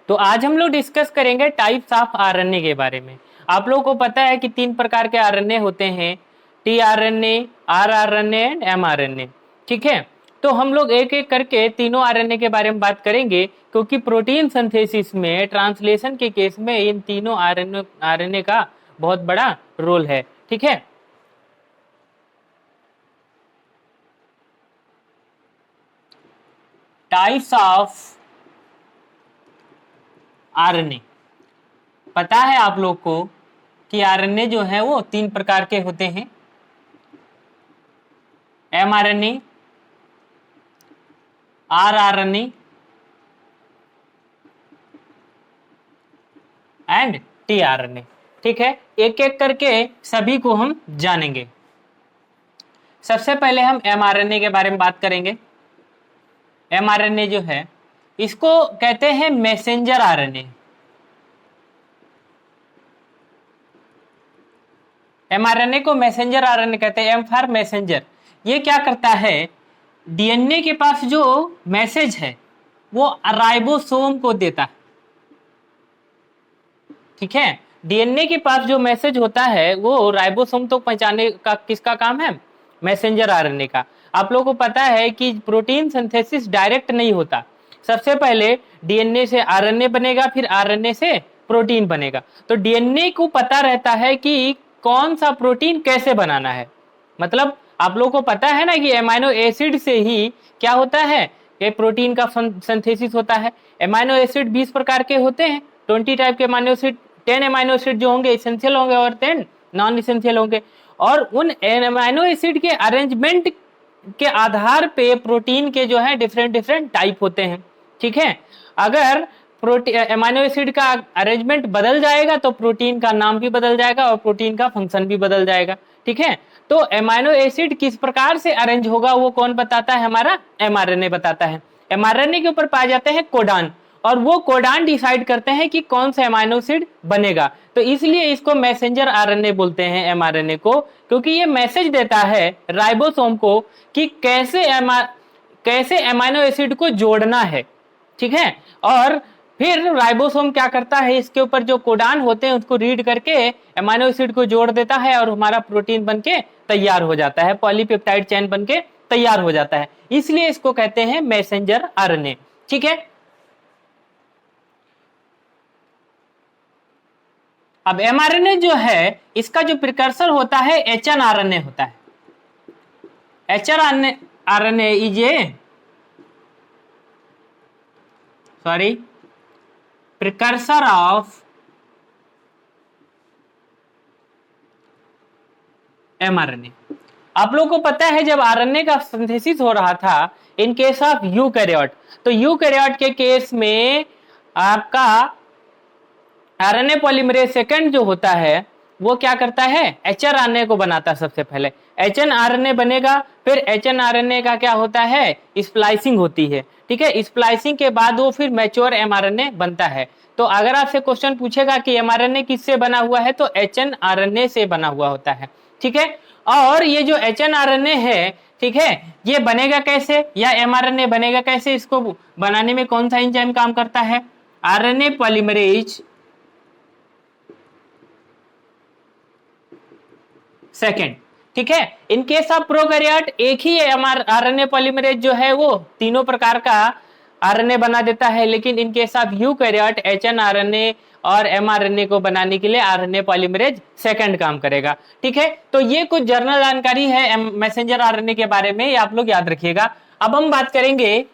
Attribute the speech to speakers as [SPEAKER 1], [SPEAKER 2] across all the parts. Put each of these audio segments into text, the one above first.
[SPEAKER 1] तो आज हम लोग डिस्कस करेंगे टाइप्स ऑफ आरएनए के बारे में। आप लोगों को पता है कि 3 प्रकार के आरएनए होते हैं, टीआरएनए, आरआरएनए एंड एमआरएनए। ठीक है, तो हम लोग एक एक करके तीनों आरएनए के बारे में बात करेंगे, क्योंकि प्रोटीन सिंथेसिस में, ट्रांसलेशन के केस में इन तीनों आरएनए का बहुत बड़ा रोल है। ठीक है, टाइप्स ऑफ आरएनए। पता है आप लोग को कि आरएनए जो है वो 3 प्रकार के होते हैं, एमआरएनए, आरआरएनए एंड टीआरएनए। ठीक है, एक एक करके सभी को हम जानेंगे। सबसे पहले हम एमआरएनए के बारे में बात करेंगे। एमआरएनए जो है इसको कहते हैं मैसेंजर आरएनए। एमआरएनए को मैसेंजर आरएनए कहते हैं, एम फॉर मैसेंजर। ये क्या करता है, डीएनए के पास जो मैसेज है वो राइबोसोम को देता है। ठीक है, डीएनए के पास जो मैसेज होता है वो राइबोसोम तक पहुंचाने का किसका काम है, मैसेंजर आरएनए का। आप लोगों को पता है कि प्रोटीन सिंथेसिस डायरेक्ट नहीं होता, सबसे पहले डीएनए से आरएनए बनेगा, फिर आरएनए से प्रोटीन बनेगा। तो डीएनए को पता रहता है कि कौन सा प्रोटीन कैसे बनाना है। मतलब आप लोगों को पता है ना कि एमाइनो एसिड से ही क्या होता है, कि प्रोटीन का सिंथेसिस होता है। एमाइनो एसिड 20 प्रकार के होते हैं, 20 टाइप के एमाइनो एसिड। 10 एमाइनो एसिड जो होंगे इसेंशियल होंगे और 10 नॉन इसेंशियल होंगे। और उन एमाइनो एसिड के अरेंजमेंट के आधार पे प्रोटीन के जो है डिफरेंट टाइप होते हैं। ठीक है, अगर एमाइनो एसिड का अरेंजमेंट बदल जाएगा तो प्रोटीन का नाम भी बदल जाएगा और प्रोटीन का फंक्शन भी बदल जाएगा। ठीक है, तो एमाइनो एसिड किस प्रकार से अरेंज होगा वो कौन बताता है, हमारा एमआरएनए बताता है। एमआरएनए के ऊपर पाए जाते हैं कोडान, और वो कोडान डिसाइड करते हैं कि कौन सा एमाइनो एसिड बनेगा। तो इसलिए इसको मैसेंजर आरएनए बोलते हैं, एमआरएनए को, क्योंकि ये मैसेज देता है राइबोसोम को कि कैसे एमाइनो एसिड को जोड़ना है। ठीक है, और फिर राइबोसोम क्या करता है, इसके ऊपर जो कोडान होते हैं उसको रीड करके एमाइनो एसिड को जोड़ देता है और हमारा प्रोटीन बनके तैयार हो जाता है, पॉलीपेप्टाइड चेन बनके तैयार हो जाता है। इसलिए इसको कहते हैं मैसेंजर आरएनए। ठीक है, अब एमआरएनए जो है इसका जो प्रिकर्सर होता है एचएनआरएनए होता है। HnRNA is a precursor of mRNA. आप लोगों को पता है जब आरएनए का सिंथेसिस हो रहा था इन केस ऑफ यूकैरियोट, तो यूकैरियोट के केस में आपका आरएनए पॉलीमरेज सेकंड जो होता है वो क्या करता है, एचआरएनए को बनाता है। सबसे पहले एचएनआरएनए बनेगा, फिर एचएनआरएनए का क्या होता है, स्प्लाइसिंग होती है। ठीक है, स्प्लाइसिंग के बाद वो फिर मैच्योर एमआरएनए बनता है। तो अगर आपसे क्वेश्चन पूछेगा कि एमआरएनए किससे बना हुआ है, तो एचएनआरएनए से बना हुआ होता है। ठीक है, और ये जो एचएनआरएनए है, ठीक है, ये बनेगा कैसे या एमआरएनए बनेगा कैसे, इसको बनाने में कौन सा एंजाइम काम करता है, आरएनए पॉलीमरेज सेकेंड। ठीक है, इन केस ऑफ प्रोकैरियोट एक ही आरएनए पॉलीमरेज जो है वो तीनों प्रकार का आरएनए बना देता है, लेकिन in case of eukaryote hnRNA और एमआरएनए को बनाने के लिए आरएनए पॉलीमरेज सेकंड काम करेगा। ठीक है, तो ये कुछ जनरल जानकारी है मैसेंजर आरएनए के बारे में, ये आप लोग याद रखिएगा। अब हम बात करेंगे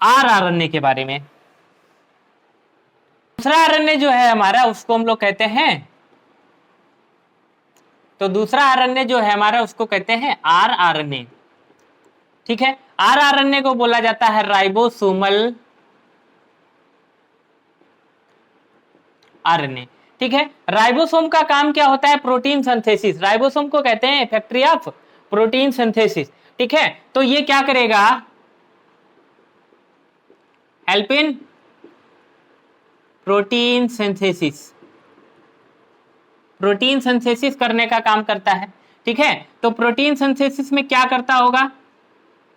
[SPEAKER 1] आरआरएनए के बारे में। दूसरा आरएनए जो है हमारा उसको हम लोग कहते हैं, तो दूसरा आरएनए जो है हमारा उसको कहते हैं आरआरएनए। ठीक है, आरआरएनए को बोला जाता है राइबोसोमल आरएनए। ठीक है, राइबोसोम का काम क्या होता है, प्रोटीन सिंथेसिस। राइबोसोम को कहते हैं फैक्ट्री ऑफ प्रोटीन सिंथेसिस। ठीक है, तो ये क्या करेगा, help in protein synthesis, protein synthesis करने का काम करता है। ठीक है, तो प्रोटीन सिंथेसिस में क्या करता होगा,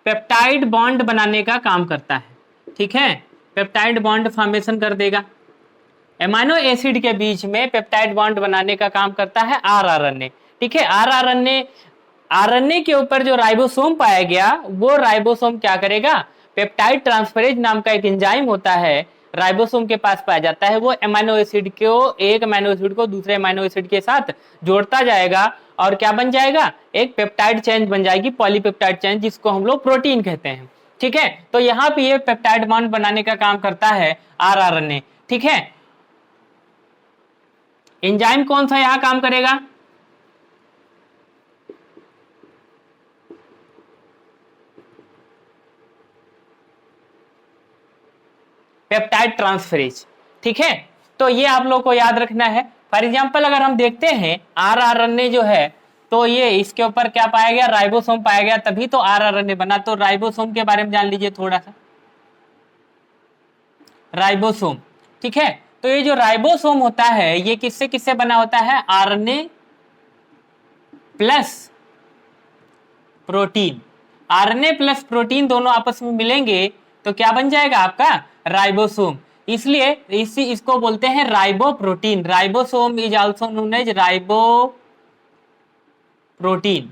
[SPEAKER 1] पेप्टाइड बॉन्ड बनाने का काम करता है। ठीक है, पेप्टाइड बॉन्ड फॉर्मेशन कर देगा। एमाइनो एसिड के बीच में पेप्टाइड बॉन्ड बनाने का काम करता है आरआरएनए। ठीक है, आरआरएनए के ऊपर जो राइबोसोम पाया गया, वो राइबोसोम क्या करेगा, पेप्टाइड ट्रांसफरेज नाम का एक एंजाइम होता है, राइबोसोम के पास पाया जाता है, वो एमाइनो एसिड को, एक एमाइनो एसिड को दूसरे एमाइनो एसिड के साथ जोड़ता जाएगा और क्या बन जाएगा, एक पेप्टाइड चेन बन जाएगी, पॉलीपेप्टाइड चेन, जिसको हम लोग प्रोटीन कहते हैं। ठीक है, तो यहाँ पे ये पेप्टाइड बॉन्ड बनाने का काम करता है आरआरएनए। ठीक है, एंजाइम कौन सा यहां काम करेगा, पेप्टाइड ट्रांसफरेज। ठीक है, तो ये आप लोग को याद रखना है। फॉर एग्जांपल अगर हम देखते हैं आरआरएनए जो है, तो ये इसके ऊपर क्या पाया गया, राइबोसोम पाया गया, तभी तो आरआरएनए बना। तो राइबोसोम के बारे में जान लीजिए थोड़ा सा, राइबोसोम। ठीक है, तो ये जो राइबोसोम होता है, ये किससे किससे बना होता है, RNA plus protein. RNA plus protein दोनों आपस में मिलेंगे तो क्या बन जाएगा आपका, राइबोसोम। इसलिए इसको बोलते हैं ribo protein. Ribosome is also known as ribo protein.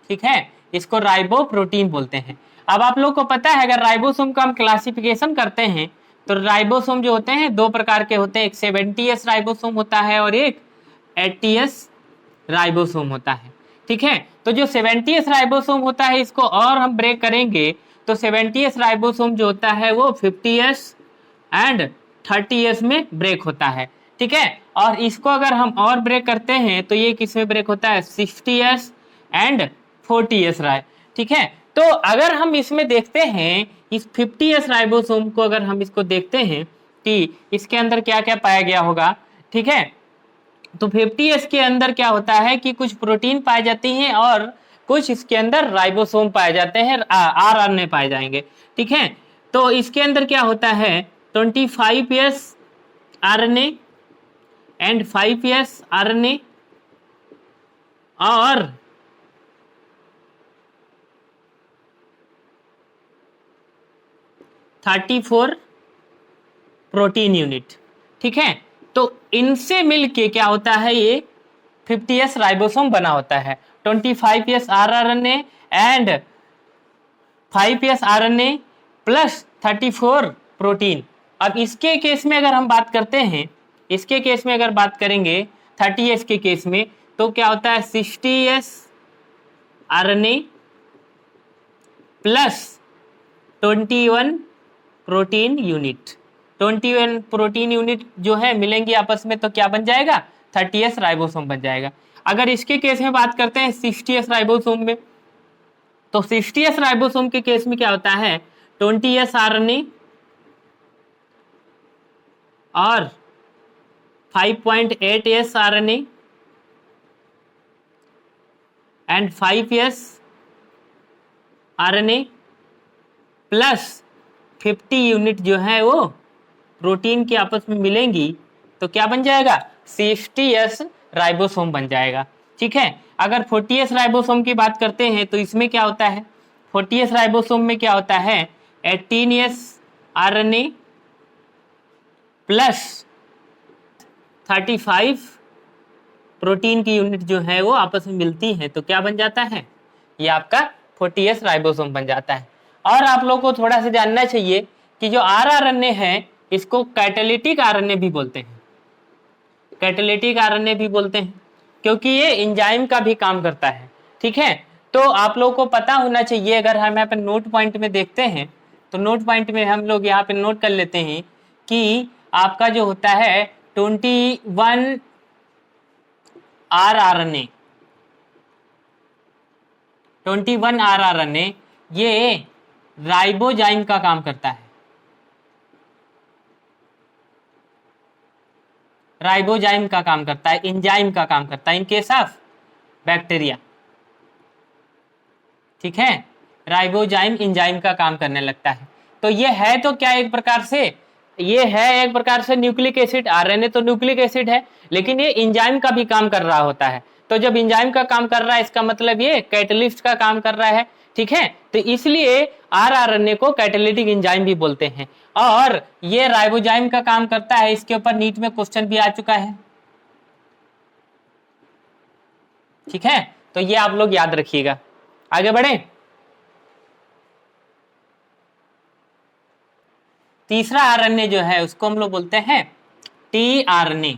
[SPEAKER 1] ठीक है, इसको राइबो प्रोटीन बोलते हैं। अब आप लोग को पता है, अगर राइबोसोम का हम क्लासिफिकेशन करते हैं तो राइबोसोम जो होते हैं दो प्रकार के होते हैं, एक 70S राइबोसोम होता है और एक 80S राइबोसोम होता है। ठीक है, तो जो 70S राइबोसोम होता है, इसको और हम ब्रेक करेंगे तो 70S राइबोसोम जो होता है वो 50S एंड 30S में ब्रेक होता है। ठीक है, और इसको अगर हम और ब्रेक करते हैं तो ये किस में ब्रेक होता है, 60S एंड 40S राय। ठीक है, तो अगर हम इसमें देखते हैं, इस 50S राइबोसोम को अगर हम इसको देखते हैं कि इसके अंदर क्या क्या पाया गया होगा। ठीक है, तो 50S के अंदर क्या होता है कि कुछ प्रोटीन पाए जाती हैं और कुछ इसके अंदर राइबोसोम पाए जाते हैं, आरएनए पाए जाएंगे। ठीक है, तो इसके अंदर क्या होता है, 25S RNA and 5S RNA और 34 प्रोटीन यूनिट। ठीक है, तो इनसे मिलके क्या होता है, ये 50S राइबोसोम बना होता है। 25S rRNA and 5S RNA plus 34 protein. अब इसके केस में अगर हम बात करते हैं, इसके केस में अगर बात करेंगे 30S के केस में, तो क्या होता है, 60S RNA plus 21 protein unit. 21 protein unit जो है मिलेंगी आपस में, तो क्या बन जाएगा, 30S राइबोसोम बन जाएगा। अगर इसके केस में बात करते हैं 60S राइबोसोम में, तो 60S राइबोसोम के केस में क्या होता है, 20S आरएनए और 5.8S RNA and 5S RNA plus 50 unit जो है वो प्रोटीन के आपस में मिलेंगी, तो क्या बन जाएगा, 60S राइबोसोम बन जाएगा। ठीक है, अगर 40S राइबोसोम की बात करते हैं तो इसमें क्या होता है, 40S राइबोसोम में क्या होता है, 18S आरएनए प्लस 35 प्रोटीन की यूनिट जो है वो आपस में मिलती है, तो क्या बन जाता है, ये आपका 40S राइबोसोम बन जाता है। और आप लोग को थोड़ा सा जानना चाहिए कि जो आरएनए है, इसको कैटालिटिक आरएनए भी बोलते हैं। कैटालिटिक आरएनए भी बोलते हैं क्योंकि ये एंजाइम का भी काम करता है। ठीक है, तो आप लोग को पता होना चाहिए। अगर हम यहाँ पे नोट पॉइंट में देखते हैं तो नोट पॉइंट में हम लोग यहाँ पे नोट कर लेते हैं कि आपका जो होता है 21 आरआरएनए, 21 आरआरएनए ये राइबोजाइम का काम करता है, राइबोजाइम का काम करता है, एंजाइम का काम करता है इन केस ऑफ बैक्टीरिया। ठीक है, राइबोजाइम एंजाइम का काम करने लगता है। तो ये है तो क्या, एक प्रकार से ये है एक प्रकार से न्यूक्लिक एसिड। आरएनए तो न्यूक्लिक एसिड है, लेकिन ये एंजाइम का भी काम कर रहा होता है। तो जब एंजाइम का काम कर रहा है, इसका मतलब ये कैटलिस्ट का काम कर रहा है। ठीक है, तो इसलिए आरआरएनए को कैटालिटिक एंजाइम भी बोलते हैं। और ये राइबोजाइम का काम करता है। इसके ऊपर नीट में क्वेश्चन भी आ चुका है, ठीक है, तो ये आप लोग याद रखिएगा। आगे बढ़े। तीसरा आरएनए जो है उसको हम लोग बोलते हैं tRNA.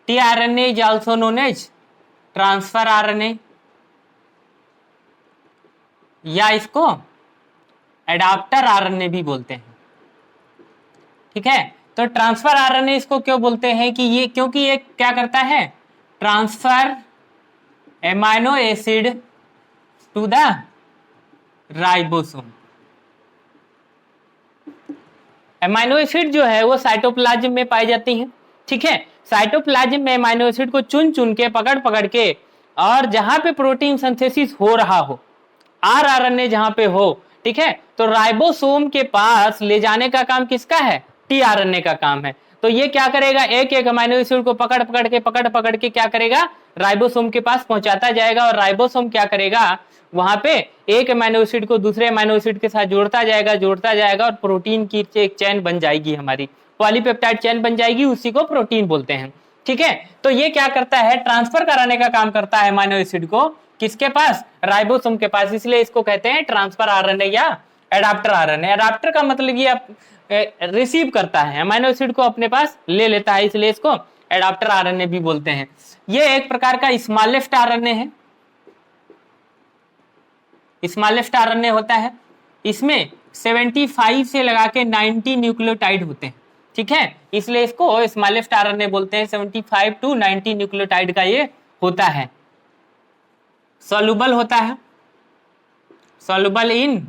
[SPEAKER 1] TRNA is also known as transfer RNA, या इसको एडाप्टर आरएनए भी बोलते हैं, ठीक है। तो ट्रांसफर आरएनए इसको क्यों बोलते हैं कि ये, क्योंकि ये क्या करता है, transfer amino acid to the ribosome. Amino acid जो है वो साइटोप्लाज्म में पाई जाती हैं, ठीक है। साइटोप्लाज्म में एमाइनो एसिड को चुन चुन के, पकड़ पकड़ के, और जहां पे प्रोटीन सिंथेसिस हो रहा हो, आरएनए जहां पे हो, ठीक है, तो राइबोसोम के पास ले जाने का काम किसका है, टीआरएनए का काम है। तो ये क्या करेगा, एक एक अमाइनो एसिड को पकड़ पकड़ के क्या करेगा, राइबोसोम के पास पहुंचाता जाएगा, और राइबोसोम क्या करेगा, वहां पे एक अमाइनो एसिड को दूसरे अमाइनो एसिड के साथ जोड़ता जाएगा और प्रोटीन की एक चेन बन जाएगी, हमारी पॉलीपेप्टाइड चेन बन जाएगी, उसी को प्रोटीन बोलते हैं, ठीक है। तो ये क्या करता है, ट्रांसफर कराने का काम करता है अमाइनो एसिड को, किसके पास, राइबोसोम के पास, इसलिए इसको कहते हैं ट्रांसफर आरएनए या एडाप्टर आरएनए। एडाप्टर का मतलब ये रिसीव करता है, अमाइनो एसिड को अपने पास ले लेता है, इसलिए इसको एडाप्टर आरएनए भी बोलते हैं। ये एक प्रकार का स्मॉलेस्ट आरएनए है, स्मॉलेस्ट आरएनए होता है, इसमें 75 से लगा के 90 न्यूक्लियोटाइड होते हैं, ठीक है, इसलिए इसको स्मॉलेस्ट आरएनए बोलते हैं। 75 टू 90 न्यूक्लियोटाइड का ये होता है। सॉल्युबल होता है, soluble in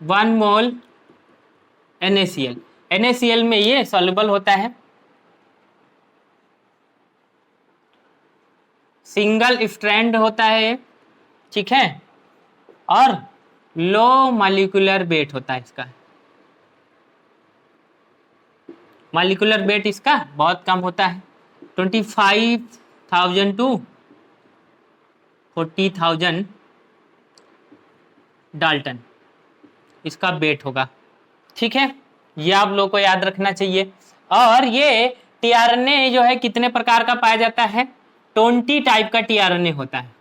[SPEAKER 1] 1 mole NaCl। NaCl में ये सॉल्युबल होता है। सिंगल स्ट्रैंड होता है, ठीक है, और लो मॉलिक्यूलर वेट होता है इसका, मॉलिक्यूलर वेट इसका बहुत कम होता है, 25,000 टू 40,000 डाल्टन इसका वेट होगा, ठीक है। ये आप लोग को याद रखना चाहिए। और ये टीआरएनए जो है कितने प्रकार का पाया जाता है, 20 टाइप का टीआरएनए होता है।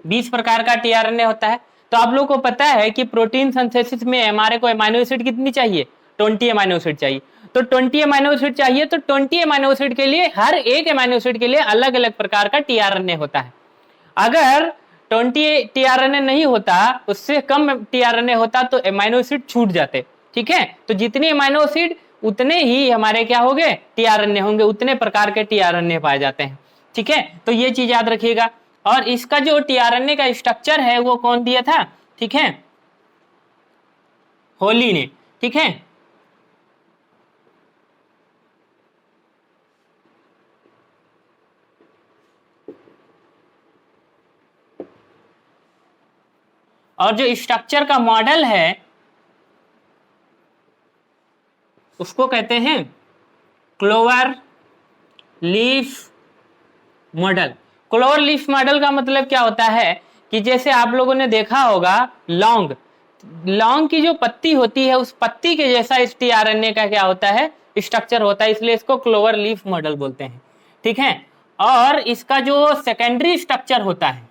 [SPEAKER 1] बीस प्रकार का टीआरएनए होता है। तो आप लोग को पता है कि प्रोटीन सिंथेसिस में हमारे को अमाइनो एसिड कितनी चाहिए, 20 अमाइनो एसिड चाहिए। तो 20 अमाइनो एसिड चाहिए, तो 20 अमाइनो एसिड के लिए, हर एक अमाइनो एसिड के लिए अलग अलग प्रकार का टीआरएनए होता है। अगर 20 टीआरएनए नहीं होता, उससे कम टीआरएनए होता, तो अमाइनो एसिड छूट जाते, ठीक है। तो जितने अमाइनो एसिड उतने ही हमारे क्या होंगे, टीआरएनए होंगे, उतने प्रकार के टीआरएनए पाए जाते हैं, ठीक है। तो ये चीज याद रखिएगा। और इसका जो टीआरएनए का स्ट्रक्चर है वो कौन दिया था, ठीक है, होली ने, ठीक है। और जो स्ट्रक्चर का मॉडल है उसको कहते हैं clover leaf model. Clover leaf model का मतलब क्या होता है कि जैसे आप लोगों ने देखा होगा लौंग, लौंग की जो पत्ती होती है उस पत्ती के जैसा इस टीआरएनए का क्या होता है, स्ट्रक्चर होता है, इसलिए इसको क्लोवर लीफ मॉडल बोलते हैं, ठीक है। और इसका जो सेकेंडरी स्ट्रक्चर होता है,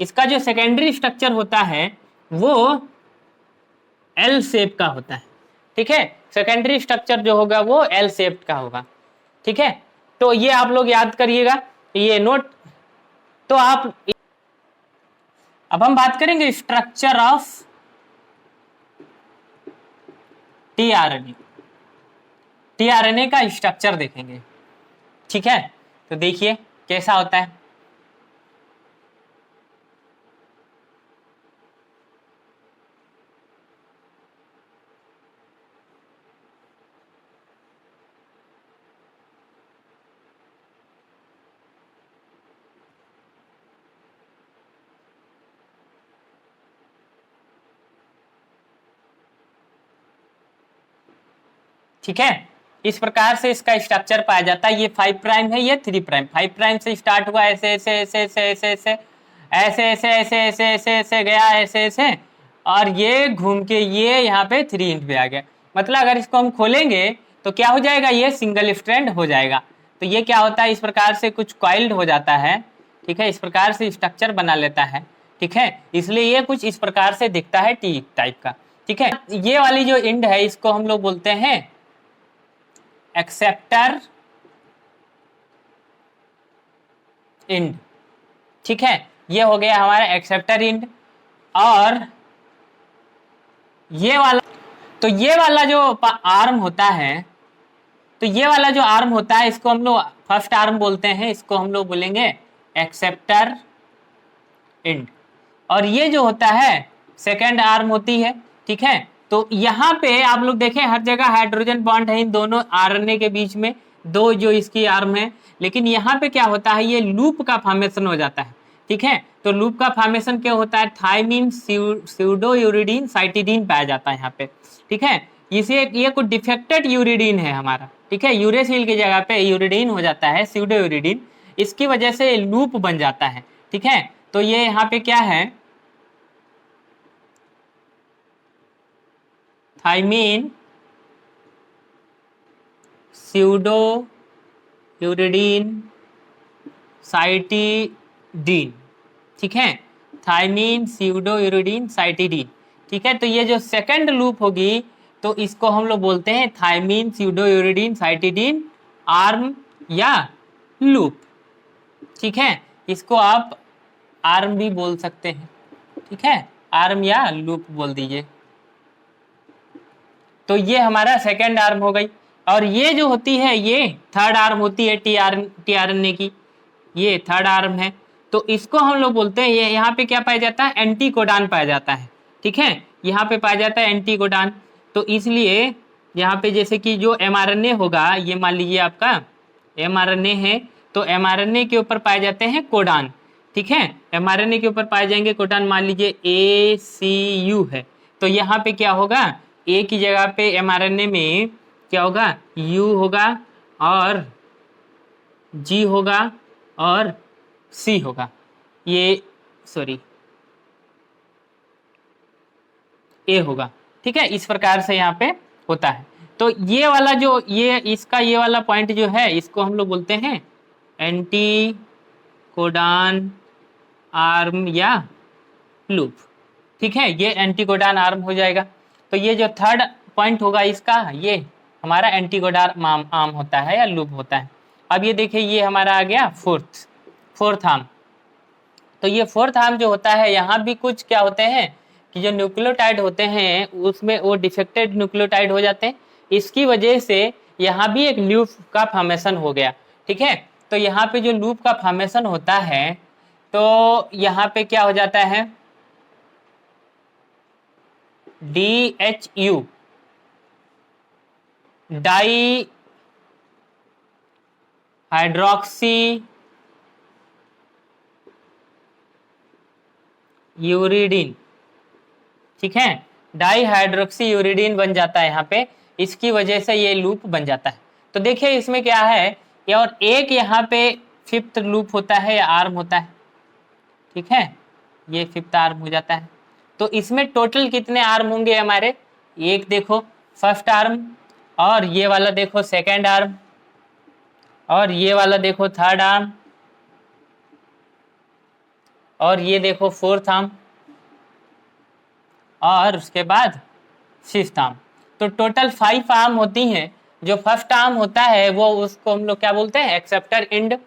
[SPEAKER 1] इसका जो सेकेंडरी स्ट्रक्चर होता है वो एल शेप का होता है, ठीक है। सेकेंडरी स्ट्रक्चर जो होगा वो एल शेप का होगा, ठीक है। तो ये आप लोग याद करिएगा, ये नोट। तो आप, अब हम बात करेंगे स्ट्रक्चर ऑफ टीआरएनए। टीआरएनए का स्ट्रक्चर देखेंगे, ठीक है। तो देखिए कैसा होता है। ठीक है, इस प्रकार से इसका स्ट्रक्चर पाया जाता है। ये 5 प्राइम है, ये 3 प्राइम, 5 प्राइम से स्टार्ट हुआ ऐसे ऐसे ऐसे ऐसे ऐसे ऐसे ऐसे ऐसे ऐसे ऐसे ऐसे ऐसे गया, ऐसे ऐसे, और ये घूम के ये यहाँ पे 3' पे आ गया। मतलब अगर इसको हम खोलेंगे तो क्या हो जाएगा, ये सिंगल स्ट्रैंड हो जाएगा। तो ये क्या होता है, इस प्रकार से कुछ कॉइल्ड हो जाता है, ठीक है, इस प्रकार से स्ट्रक्चर बना लेता है, ठीक है, इसलिए ये कुछ इस प्रकार से दिखता है टी टाइप का, ठीक है। ये वाली जो एंड है इसको हम लोग बोलते हैं एक्सेप्टर एंड, ठीक है, ये हो गया हमारा एक्सेप्टर एंड। और ये वाला, तो ये वाला जो आर्म होता है, तो ये वाला जो आर्म होता है इसको हम लोग फर्स्ट आर्म बोलते हैं, इसको हम लोग बोलेंगे एक्सेप्टर एंड। और ये जो होता है सेकेंड आर्म होती है, ठीक है। तो यहाँ पे आप लोग देखें हर जगह हाइड्रोजन बॉन्ड है इन दोनों आरएनए के बीच में, दो जो इसकी आर्म है, लेकिन यहाँ पे क्या होता है, ये लूप का फॉर्मेशन हो जाता है, ठीक है। तो लूप का फॉर्मेशन क्या होता है, थायमीन स्यूडोयूरिडीन साइटिडीन पाया जाता है यहाँ पे, ठीक है। इसे ये कुछ डिफेक्टेड यूरिडीन है हमारा, ठीक है, यूरेसिल की जगह पे यूरिडीन हो जाता है, स्यूडोयूरिडीन, इसकी वजह से लूप बन जाता है, ठीक है। तो ये यहाँ पे क्या है, थाइमीन स्यूडो यूरिडीन साइटिडीन, ठीक है, थाइमीन स्यूडो यूरिडीन साइटिडीन, ठीक है। तो ये जो सेकंड लूप होगी तो इसको हम लोग बोलते हैं thymine pseudouridine cytidine arm या लूप, ठीक है। इसको आप आर्म भी बोल सकते हैं, ठीक है, आर्म या लूप बोल दीजिए। तो ये हमारा सेकेंड आर्म हो गई। और ये जो होती है ये थर्ड आर्म होती है टीआरएनए की, ये थर्ड आर्म है। तो इसको हम लोग बोलते हैं, ये यहाँ पे क्या पाया जाता है, एंटीकोडान पाया जाता है, ठीक है, यहाँ पे पाया जाता है एंटीकोडान। तो इसलिए यहाँ पे जैसे कि जो एमआरएनए होगा, ये मान लीजिए आपका एमआरएनए है, तो एमआरएनए के ऊपर पाए जाते हैं कोडान, ठीक है, एमआरएनए के ऊपर पाए जाएंगे कोडान। मान लीजिए ACU है, तो यहाँ पे क्या होगा, ए की जगह पे एमआरएनए में क्या होगा, यू होगा और जी होगा और सी होगा, ये सॉरी ए होगा, ठीक है, इस प्रकार से यहाँ पे होता है। तो ये वाला जो ये इसका ये वाला पॉइंट जो है इसको हम लोग बोलते हैं एंटी कोडान आर्म या लूप, ठीक है, ये एंटीकोडान आर्म हो जाएगा। तो ये जो थर्ड पॉइंट होगा इसका, ये हमारा एंटीकोडान आर्म होता है या लूप होता है। अब ये देखिए ये हमारा आ गया फोर्थ आर्म। तो ये फोर्थ आर्म जो होता है यहाँ भी कुछ क्या होते हैं कि जो न्यूक्लियोटाइड होते हैं उसमें वो डिफेक्टेड न्यूक्लियोटाइड हो जाते हैं, इसकी वजह से यहाँ भी एक लूप का फॉर्मेशन हो गया, ठीक है। तो यहाँ पे जो लूप का फॉर्मेशन होता है तो यहाँ पे क्या हो जाता है, DHU डाई हाइड्रोक्सी यूरिडीन, ठीक है, डाई हाइड्रोक्सी यूरिडीन बन जाता है यहाँ पे, इसकी वजह से ये लूप बन जाता है। तो देखिए इसमें क्या है, ये और एक यहाँ पे फिफ्थ लूप होता है या आर्म होता है, ठीक है, ये फिफ्थ आर्म हो जाता है। तो इसमें टोटल कितने आर्म होंगे हमारे, एक देखो फर्स्ट आर्म, और ये वाला देखो सेकेंड आर्म, और ये वाला देखो थर्ड आर्म, और ये देखो फोर्थ आर्म, और उसके बाद फिफ्थ आर्म। तो टोटल 5 आर्म होती हैं। जो फर्स्ट आर्म होता है वो उसको हम लोग क्या बोलते हैं, एक्सेप्टर एंड।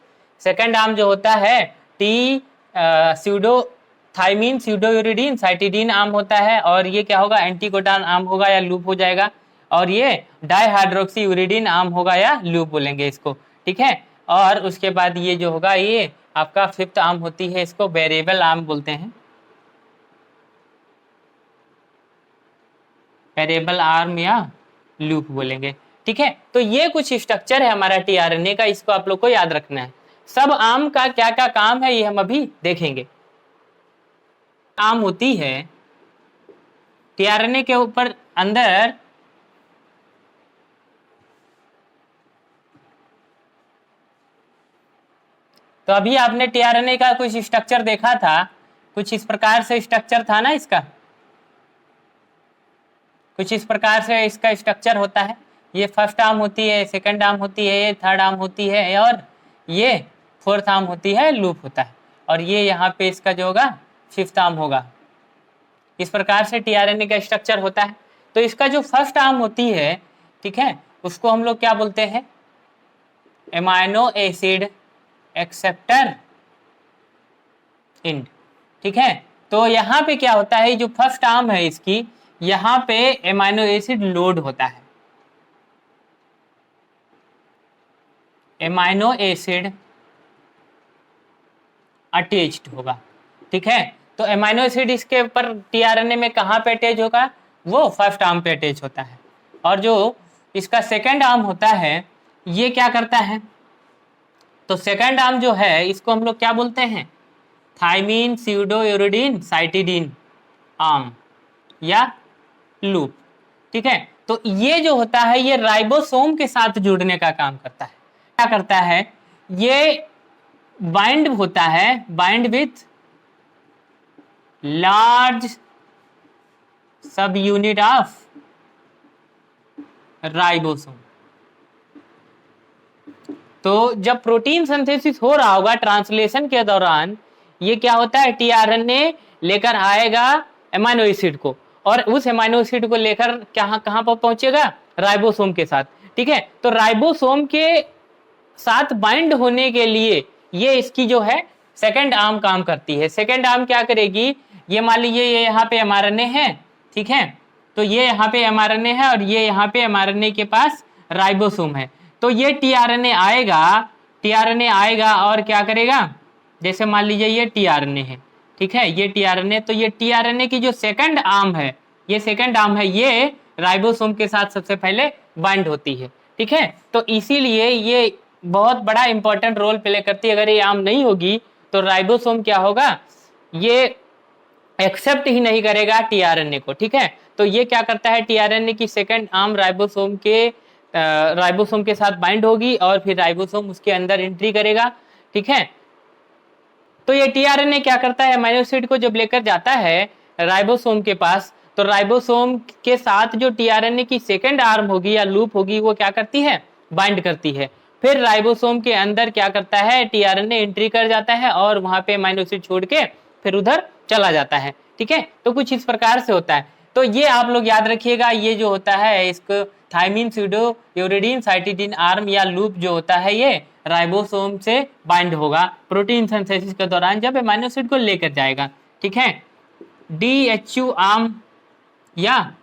[SPEAKER 1] सेकेंड आर्म जो होता है T pseudo thymine pseudouridine cytidine arm होता है, और ये क्या होगा, एंटीकोडान आर्म होगा या लूप हो जाएगा, और ये डाईहाइड्रोक्सी यूरिडीन आर्म होगा या लूप बोलेंगे इसको, ठीक है। और उसके बाद ये जो होगा ये आपका फिफ्थ आर्म होती है, इसको वेरिएबल आर्म बोलते हैं, वेरिएबल आर्म या लूप बोलेंगे, ठीक है। तो ये कुछ स्ट्रक्चर है हमारा टीआरएनए का, इसको आप लोग को याद रखना है। सब आर्म का क्या क्या काम है ये हम अभी देखेंगे। आर्म होती है टीआरएनए के ऊपर अंदर तो अभी आपने टीआरएनए का कुछ स्ट्रक्चर देखा था, कुछ इस प्रकार से स्ट्रक्चर था ना इसका, कुछ इस प्रकार से इसका स्ट्रक्चर होता है। ये फर्स्ट आर्म होती है, सेकंड आर्म होती है, ये थर्ड आर्म होती है और ये फोर्थ आर्म होती है, लूप होता है। और ये यहाँ पे इसका जो होगा फिफ्थ आर्म होगा। इस प्रकार से टीआरएनए का स्ट्रक्चर होता है। तो इसका जो फर्स्ट आर्म होती है, ठीक है, उसको हम लोग क्या बोलते हैं, एमाइनो एसिड एक्सेप्टर एंड, ठीक है। तो यहाँ पे क्या होता है, जो फर्स्ट आर्म है इसकी, यहाँ पे एमाइनो एसिड लोड होता है, एमाइनो एसिड अटैच्ड होगा, ठीक है। तो एमाइनो एसिड इसके ऊपर टीआरएनए में कहाँ पे अटैच होगा, वो फर्स्ट आर्म पे अटैच होता है। और जो इसका सेकंड आर्म होता है ये क्या करता है, तो सेकंड आर्म जो है इसको हम लोग क्या बोलते हैं, थायमीन स्यूडोयूरिडीन साइटिडीन आर्म या लूप, ठीक है। तो ये जो होता है ये राइबोसोम के साथ जुड़ने का काम करता है। क्या करता है, ये बाइंड होता है, बाइंड विथ लार्ज सब यूनिट ऑफ राइबोसोम। तो जब प्रोटीन सिंथेसिस हो रहा होगा ट्रांसलेशन के दौरान, ये क्या होता है, टीआरएनए लेकर आएगा एमाइनो एसिड को, और उस एमाइनो एसिड को लेकर कहां पर पहुंचेगा, राइबोसोम के साथ, ठीक है। तो राइबोसोम के साथ बाइंड होने के लिए ये इसकी जो है सेकंड आर्म काम करती है। सेकंड आर्म क्या करेगी, ये मान लीजिए ये यहाँ पे एमआरएनए है, ठीक है, तो ये यहाँ पे एमआरएनए है और ये यहाँ पे एमआरएनए के पास राइबोसोम है। तो ये टीआरएनए आएगा और क्या करेगा, जैसे मान लीजिए ये टीआरएनए है, ठीक है, ये टीआरएनए, तो ये टीआरएनए की जो सेकंड आर्म है, ये सेकंड आर्म है, ये राइबोसोम के साथ सबसे पहले बाइंड होती है, ठीक है। तो इसीलिए ये बहुत बड़ा इंपॉर्टेंट रोल प्ले करती है। अगर ये आर्म नहीं होगी तो राइबोसोम क्या होगा, ये एक्सेप्ट ही नहीं करेगा टीआरएनए को, ठीक है। तो ये क्या करता है, टीआरएनए की सेकंड आर्म राइबोसोम के साथ बाइंड होगी और फिर राइबोसोम उसके अंदर एंट्री करेगा, ठीक है। तो ये टीआरएनए क्या करता है, एमाइनो एसिड को जब लेकर जाता है राइबोसोम के पास, तो राइबोसोम के साथ जो टीआरएनए की सेकंड आर्म होगी या लूप होगी वो क्या करती है, बाइंड करती है। फिर राइबोसोम के अंदर क्या करता है, टीआरएनए एंट्री कर जाता है और वहां पे एमाइनो एसिड छोड़ के फिर उधर चला जाता है, ठीक है। तो कुछ इस प्रकार से होता है। तो ये आप लोग याद रखिएगा, ये जो होता है इसको थायमीन स्यूडोयूरिडीन साइटिडीन आर्म या लूप जो होता है ये राइबोसोम से बाइंड होगा प्रोटीन सिंथेसिस के दौरान जब एमाइनो एसिड को लेकर जाएगा, ठीक है। डीएचयू आर्म या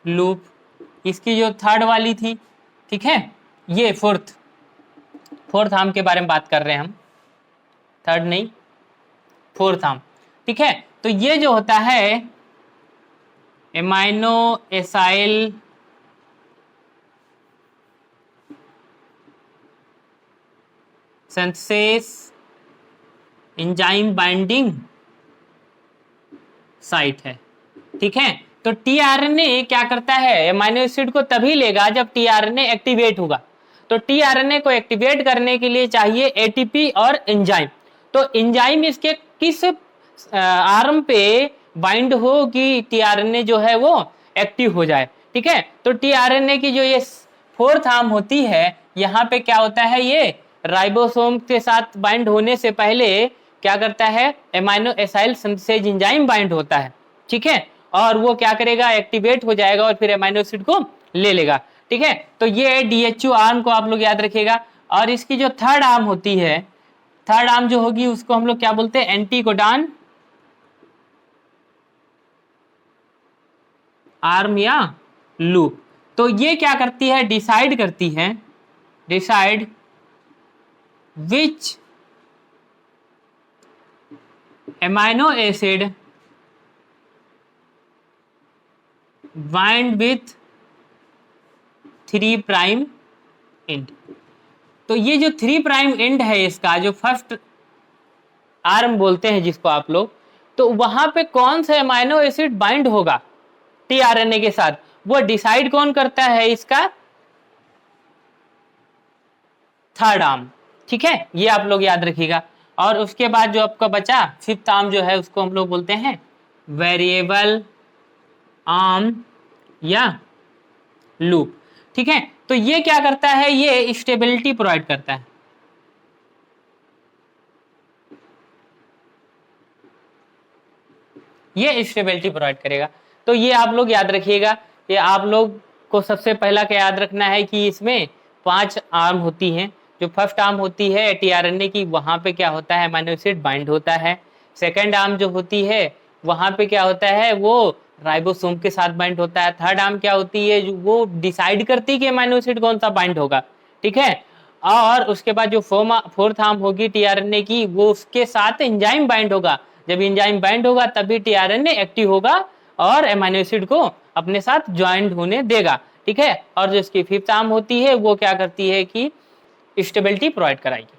[SPEAKER 1] लूप इसकी जो थर्ड वाली थी, ठीक है, ये फोर्थ आर्म के बारे में बात कर रहे हैं हम, थर्ड नहीं, फोर्थ आर्म, ठीक है। तो ये जो होता है amino acyl synthesis enzyme binding site है, ठीक है। तो टीआरएनए क्या करता है, एमाइनो एसिड को तभी लेगा जब टीआरएनए एक्टिवेट होगा। तो टीआरएनए को एक्टिवेट करने के लिए चाहिए एटीपी और एंजाइम। तो एंजाइम इसके किस आर्म पे बाइंड हो कि टीआरएनए जो है वो एक्टिव हो जाए, ठीक है। तो टीआरएनए की जो ये फोर्थ आर्म होती है, यहाँ पे क्या होता है, ये राइबोसोम के साथ बाइंड होने से पहले क्या करता है, amino acyl synthesis enzyme bind होता है, ठीक है, और वो क्या करेगा, एक्टिवेट हो जाएगा और फिर एमाइनो एसिड को ले लेगा, ठीक है। तो ये डीएचयू आर्म को आप लोग याद रखिएगा। और इसकी जो थर्ड आर्म होती है, थर्ड आर्म जो होगी उसको हम लोग क्या बोलते हैं, एंटीकोडॉन आर्म या लूप। तो ये क्या करती है, डिसाइड करती है, decide which amino acid bind with 3 prime and. तो ये जो 3 प्राइम एंड है इसका, जो फर्स्ट आर्म बोलते हैं जिसको आप लोग, तो वहां पे कौन सा एमाइनो एसिड बाइंड होगा टीआरएनए के साथ, वो डिसाइड कौन करता है, इसका थर्ड आर्म, ठीक है। ये आप लोग याद रखिएगा। और उसके बाद जो आपका बचा फिफ्थ आर्म जो है उसको हम लोग बोलते हैं वेरिएबल आर्म या लूप। ठीक है, तो ये क्या करता है, ये स्टेबिलिटी प्रोवाइड करता है। ये स्टेबिलिटी प्रोवाइड करेगा। तो ये आप लोग याद रखिएगा, ये आप लोग को सबसे पहला क्या याद रखना है कि इसमें 5 आर्म होती हैं। जो फर्स्ट आर्म होती है टीआरएनए की, वहां पे क्या होता है, अमीनो एसिड बाइंड होता है। सेकेंड आर्म जो होती है वहां पे क्या होता है, वो राइबोसोम के साथ बाइंड होता है। थर्ड आर्म क्या होती है, वो डिसाइड करती है कि अमीनो एसिड कौन सा बाइंड होगा। ठीक है, और उसके बाद जो फोर्थ आर्म होगी टीआरएनए की, वो उसके साथ एंजाइम बाइंड होगा। जब एंजाइम बाइंड होगा तभी टीआरएनए एक्टिव होगा और अमीनो एसिड को अपने साथ ज्वाइंट होने देगा। ठीक है, और जो इसकी फिफ्थ आर्म होती है वो क्या करती है कि स्टेबिलिटी प्रोवाइड कराएगी।